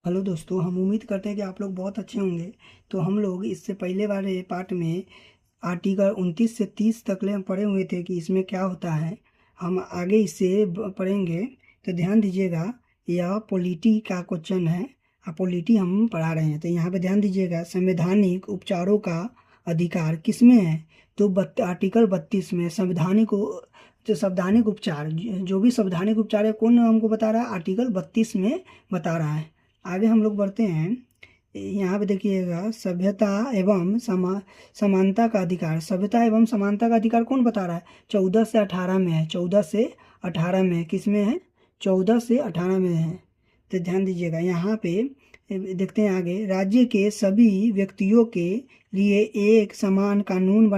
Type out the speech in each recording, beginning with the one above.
Hello दोस्तों, हम उम्मीद करते हैं कि आप लोग बहुत अच्छे होंगे। तो हम लोग इससे पहले वाले पार्ट में आर्टिकल 29 से 30 तक ले हम पढ़े हुए थे कि इसमें क्या होता है। हम आगे इससे पढ़ेंगे, तो ध्यान दीजिएगा। यह पॉलिटी का क्वेश्चन है। पॉलिटी हम पढ़ा रहे हैं, तो यहाँ पे ध्यान दीजिएगा। संवैधानिक उपचारों का अधिकार किसमें है? तो आर्टिकल 32 में संवैधानिक जो संवैधानिक उपचार, जो भी संवैधानिक उपचार है, कौन हमको बता रहा है? आर्टिकल 32 में बता रहा है। आगे हम लोग बढ़ते हैं। यहाँ पे देखिएगा, सभ्यता एवं समानता का अधिकार। सभ्यता एवं समानता का अधिकार कौन बता रहा है? 14 से 18 में है। 14 से 18 में किस में है? 14 से 18 में है। तो ध्यान दीजिएगा। यहाँ पे देखते हैं आगे। राज्य के सभी व्यक्तियों के लिए एक समान कानून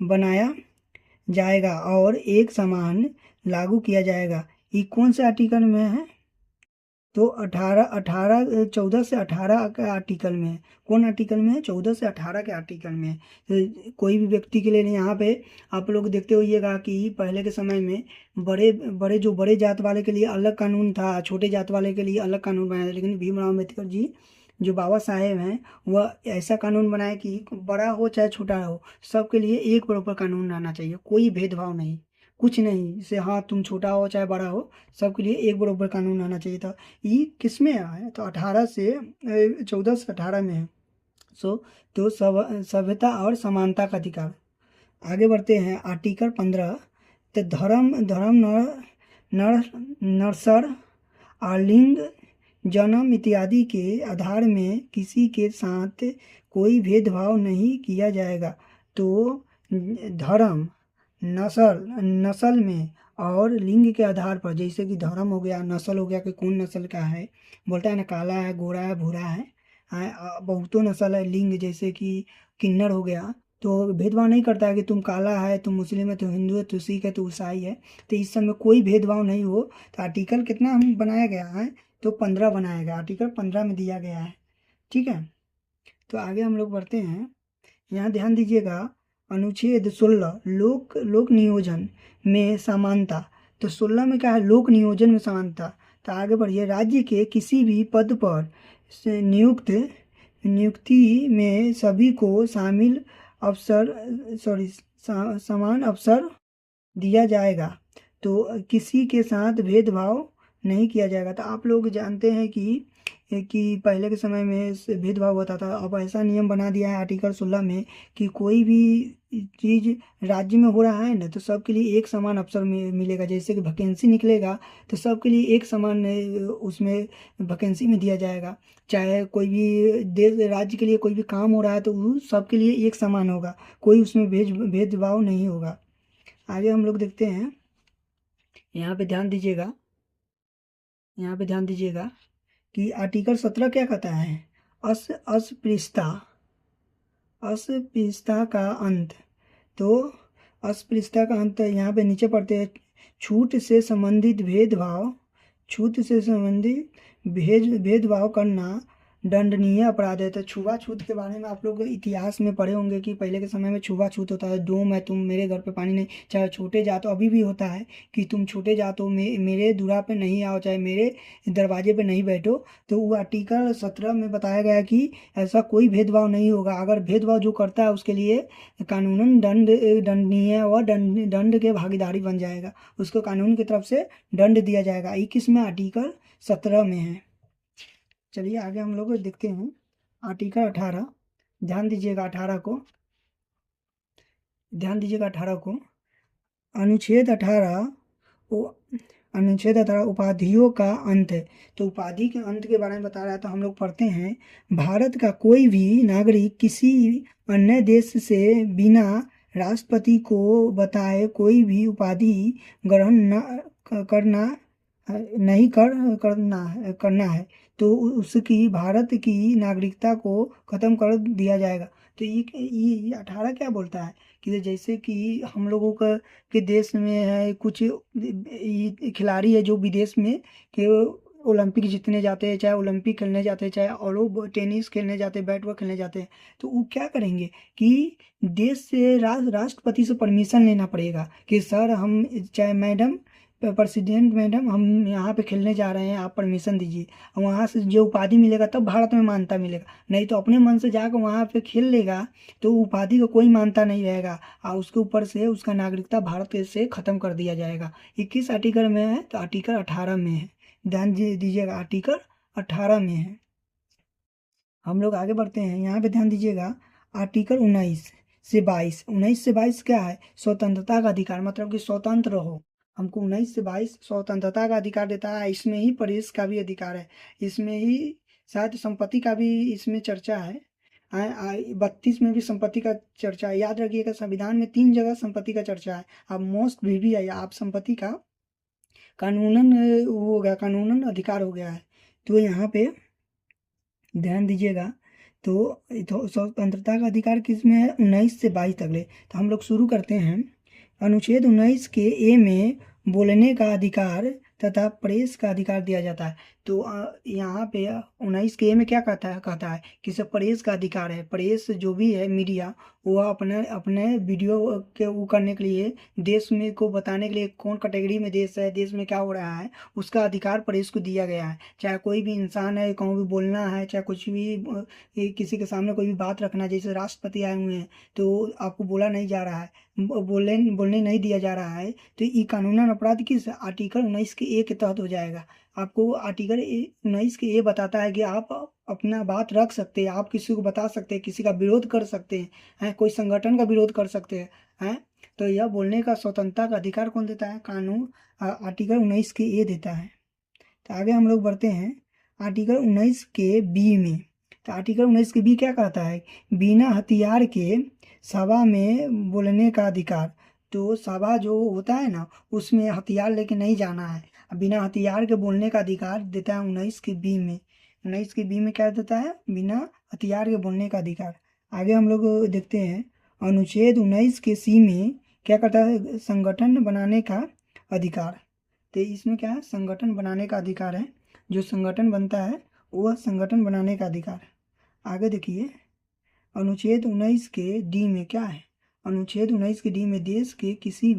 बनाया जाएगा और एक समान लागू किया जाएगा। ये कौन से आर्टिकल में है? तो 14 से 18 के आर्टिकल में है। कौन आर्टिकल में है? 14 से 18 के आर्टिकल में है। तो कोई भी व्यक्ति के लिए नहीं। यहाँ पे आप लोग देखते होइएगा कि पहले के समय में बड़े बड़े जो बड़े जात वाले के लिए अलग कानून था, छोटे जात वाले के लिए अलग कानून बनाया था। लेकिन भीमराव अम्बेडकर जी जो बाबा साहेब हैं, वह ऐसा कानून बनाए कि बड़ा हो चाहे छोटा हो, सबके लिए एक बराबर कानून रहना चाहिए, कोई भेदभाव नहीं, कुछ नहीं। जैसे हाँ, तुम छोटा हो चाहे बड़ा हो, सबके लिए एक बराबर कानून रहना चाहिए था। ये किस में है? तो 14 से 18 में है। सो तो सभ्यता और समानता का अधिकार। आगे बढ़ते हैं। आर्टिकल 15। तो धर्म धर्म नर नरसर और लिंग, जन्म इत्यादि के आधार में किसी के साथ कोई भेदभाव नहीं किया जाएगा। तो धर्म, नस्ल में और लिंग के आधार पर, जैसे कि धर्म हो गया, नस्ल हो गया कि कौन नस्ल का है, बोलता है ना, काला है, गोरा है, भूरा है। बहुतों नस्ल है। लिंग जैसे कि किन्नर हो गया, तो भेदभाव नहीं करता है कि तुम काला है, तुम मुस्लिम है, तुम हिंदू है, तुम सिख है, तुम ईसाई है। तो इस सब में कोई भेदभाव नहीं हो। तो आर्टिकल कितना हम बनाया गया है? तो 15 बनाया गया। आर्टिकल 15 में दिया गया है। ठीक है। तो आगे हम लोग बढ़ते हैं। यहाँ ध्यान दीजिएगा। अनुच्छेद 16, लोक लोक नियोजन में समानता। तो 16 में क्या है? लोक नियोजन में समानता। तो आगे बढ़िए। राज्य के किसी भी पद पर नियुक्ति में सभी को शामिल अवसर सॉरी समान अवसर दिया जाएगा। तो किसी के साथ भेदभाव नहीं किया जाएगा। तो आप लोग जानते हैं कि पहले के समय में भेदभाव होता था। अब ऐसा नियम बना दिया है आर्टिकल 16 में कि कोई भी चीज़ राज्य में हो रहा है ना, तो सबके लिए एक समान अवसर मिलेगा। जैसे कि वैकेंसी निकलेगा, तो सबके लिए एक समान उसमें वैकेंसी में दिया जाएगा। चाहे कोई भी देश राज्य के लिए कोई भी काम हो रहा है, तो वो सबके लिए एक समान होगा, कोई उसमें भेदभाव नहीं होगा। आगे हम लोग देखते हैं। यहाँ पे ध्यान दीजिएगा। यहाँ पे ध्यान दीजिएगा कि आर्टिकल 17 क्या कहता है? अस्पृश्यता, अस्पृश्यता का अंत। तो अस्पृश्यता का अंत यहाँ पे नीचे पढ़ते हैं। छूट से संबंधित भेदभाव, छूत से संबंधित भेदभाव करना दंडनीय अपराध है। तो छुआछूत के बारे में आप लोग इतिहास में पढ़े होंगे कि पहले के समय में छुआछूत होता है। दो मैं तुम, मेरे घर पे पानी नहीं, चाहे छोटे जातो, अभी भी होता है कि तुम छोटे जातो मेरे दुरा पे नहीं आओ, चाहे मेरे दरवाजे पे नहीं बैठो। तो वो आर्टिकल 17 में बताया गया कि ऐसा कोई भेदभाव नहीं होगा। अगर भेदभाव जो करता है उसके लिए कानूनन दंडनीय व दंड के भागीदारी बन जाएगा, उसको कानून की तरफ से दंड दिया जाएगा। ये किस में? आर्टिकल 17 में है। चलिए आगे हम लोग देखते हैं। आर्टिकल 18। ध्यान दीजिएगा 18 को, ध्यान दीजिएगा 18 को। अनुच्छेद 18 अनुच्छेद 18 उपाधियों का अंत है। तो उपाधि के अंत के बारे में बता रहा है। तो हम लोग पढ़ते हैं। भारत का कोई भी नागरिक किसी अन्य देश से बिना राष्ट्रपति को बताए कोई भी उपाधि ग्रहण न करना नहीं करना है, तो उसकी भारत की नागरिकता को खत्म कर दिया जाएगा। तो ये 18 क्या बोलता है कि जैसे कि हम लोगों का के देश में है कुछ खिलाड़ी है जो विदेश में के ओलंपिक जीतने जाते हैं, चाहे ओलंपिक खेलने जाते हैं, चाहे और लोग टेनिस खेलने जाते हैं, बैट बॉल खेलने जाते हैं। तो वो क्या करेंगे कि देश से राष्ट्रपति से परमिशन लेना पड़ेगा कि सर हम, चाहे मैडम, प्रेसिडेंट मैडम हम यहाँ पे खेलने जा रहे हैं, आप परमिशन दीजिए। और वहाँ से जो उपाधि मिलेगा तब भारत में मान्यता मिलेगा, नहीं तो अपने मन से जाकर वहाँ पे खेल लेगा तो उपाधि को कोई मानता नहीं रहेगा और उसके ऊपर से उसका नागरिकता भारत से खत्म कर दिया जाएगा। 21 आर्टिकल में है तो आर्टिकल 18 में है, ध्यान दीजिएगा, आर्टिकल 18 में है। हम लोग आगे बढ़ते हैं, यहाँ पे ध्यान दीजिएगा, आर्टिकल 19 से 22 क्या है, स्वतंत्रता का अधिकार, मतलब कि स्वतंत्र रहो। हमको 19 से 22 स्वतंत्रता का अधिकार देता है। इसमें ही प्रेस का भी अधिकार है, इसमें ही शायद संपत्ति का भी इसमें चर्चा है। 32 में भी संपत्ति का चर्चा है। याद रखिएगा, संविधान में 3 जगह संपत्ति का चर्चा है। अब मोस्ट भी है, आप संपत्ति का कानूनन वो हो गया, कानूनन अधिकार हो गया है। तो यहाँ पे ध्यान दीजिएगा, तो स्वतंत्रता का अधिकार किस में है, 19 से 22 तक ले। तो हम लोग शुरू करते हैं। अनुच्छेद 19 के ए में बोलने का अधिकार तथा प्रेस का अधिकार दिया जाता है। तो यहाँ पे 19 के ए में क्या कहता है कि सब प्रेस का अधिकार है। प्रेस जो भी है, मीडिया, वो अपने अपने वीडियो के वो करने के लिए, देश में को बताने के लिए कौन कैटेगरी में देश है, देश में क्या हो रहा है, उसका अधिकार प्रेस को दिया गया है। चाहे कोई भी इंसान है, कहूँ भी बोलना है, चाहे कुछ भी किसी के सामने कोई भी बात रखना, जैसे राष्ट्रपति आए हुए हैं तो आपको बोला नहीं जा रहा है, बोलने नहीं दिया जा रहा है, तो ये कानूनन अपराध किस आर्टिकल 19 के ए के तहत हो जाएगा। आपको आर्टिकल 19 के ए बताता है कि आप अपना बात रख सकते हैं, आप किसी को बता सकते हैं, किसी का विरोध कर सकते हैं, कोई संगठन का विरोध कर सकते हैं। तो यह बोलने का स्वतंत्रता का अधिकार कौन देता है, कानून आर्टिकल 19 के ए देता है। तो आगे हम लोग बढ़ते हैं आर्टिकल 19 के बी में। तो आर्टिकल 19 के बी क्या कहता है, बिना हथियार के सभा में बोलने का अधिकार। तो सभा जो होता है ना, उसमें हथियार लेके नहीं जाना है, बिना हथियार के बोलने का अधिकार देता है 19 के बी में। 19 के बी में क्या देता है, बिना हथियार के बोलने का अधिकार। आगे हम लोग देखते हैं, अनुच्छेद 19 के सी में क्या करता है, संगठन बनाने का अधिकार। तो इसमें क्या है, संगठन बनाने का अधिकार है, जो संगठन बनता है वह संगठन बनाने का अधिकार। आगे देखिए, अनुच्छेद 19 के डी में क्या है, अनुच्छेद 19 के डी में देश के किसी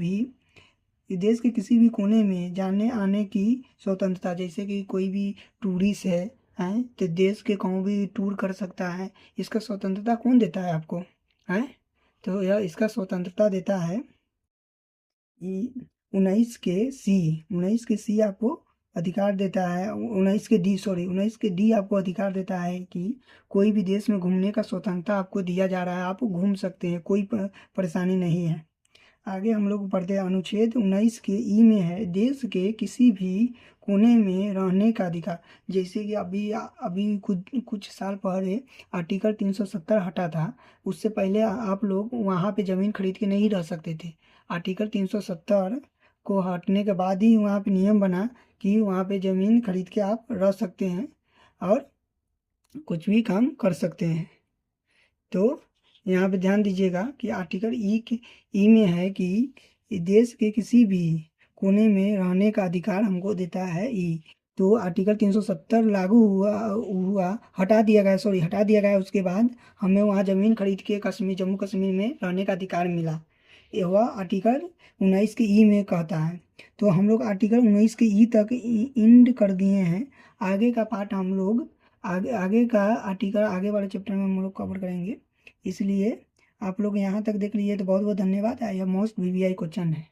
भी कोने में जाने आने की स्वतंत्रता। जैसे कि कोई भी टूरिस्ट है तो देश के कहूँ भी टूर कर सकता है, इसका स्वतंत्रता कौन देता है आपको, है तो यह इसका स्वतंत्रता देता है 19 के सी आपको अधिकार देता है। 19 के डी आपको अधिकार देता है कि कोई भी देश में घूमने का स्वतंत्रता आपको दिया जा रहा है, आप घूम सकते हैं, कोई परेशानी नहीं है। आगे हम लोग पढ़ते हैं, अनुच्छेद 19 के ई में है, देश के किसी भी कोने में रहने का अधिकार। जैसे कि अभी कुछ साल पहले आर्टिकल 370 हटा था, उससे पहले आप लोग वहाँ पे ज़मीन खरीद के नहीं रह सकते थे। आर्टिकल 370 को हटने के बाद ही वहाँ पे नियम बना कि वहाँ पे ज़मीन खरीद के आप रह सकते हैं और कुछ भी काम कर सकते हैं। तो यहाँ पे ध्यान दीजिएगा कि आर्टिकल ई में है कि देश के किसी भी कोने में रहने का अधिकार हमको देता है ई। तो आर्टिकल 370 लागू हुआ हटा दिया गया, उसके बाद हमें वहाँ ज़मीन खरीद के जम्मू कश्मीर में रहने का अधिकार मिला। यह आर्टिकल 19 के ई में कहता है। तो हम लोग आर्टिकल 19 के ई तक इंड कर दिए हैं। आगे का पार्ट हम लोग आगे का आर्टिकल आगे वाले चैप्टर में हम लोग कवर करेंगे। इसलिए आप लोग यहाँ तक देख लीजिए तो बहुत बहुत धन्यवाद। यह मोस्ट VVI क्वेश्चन है।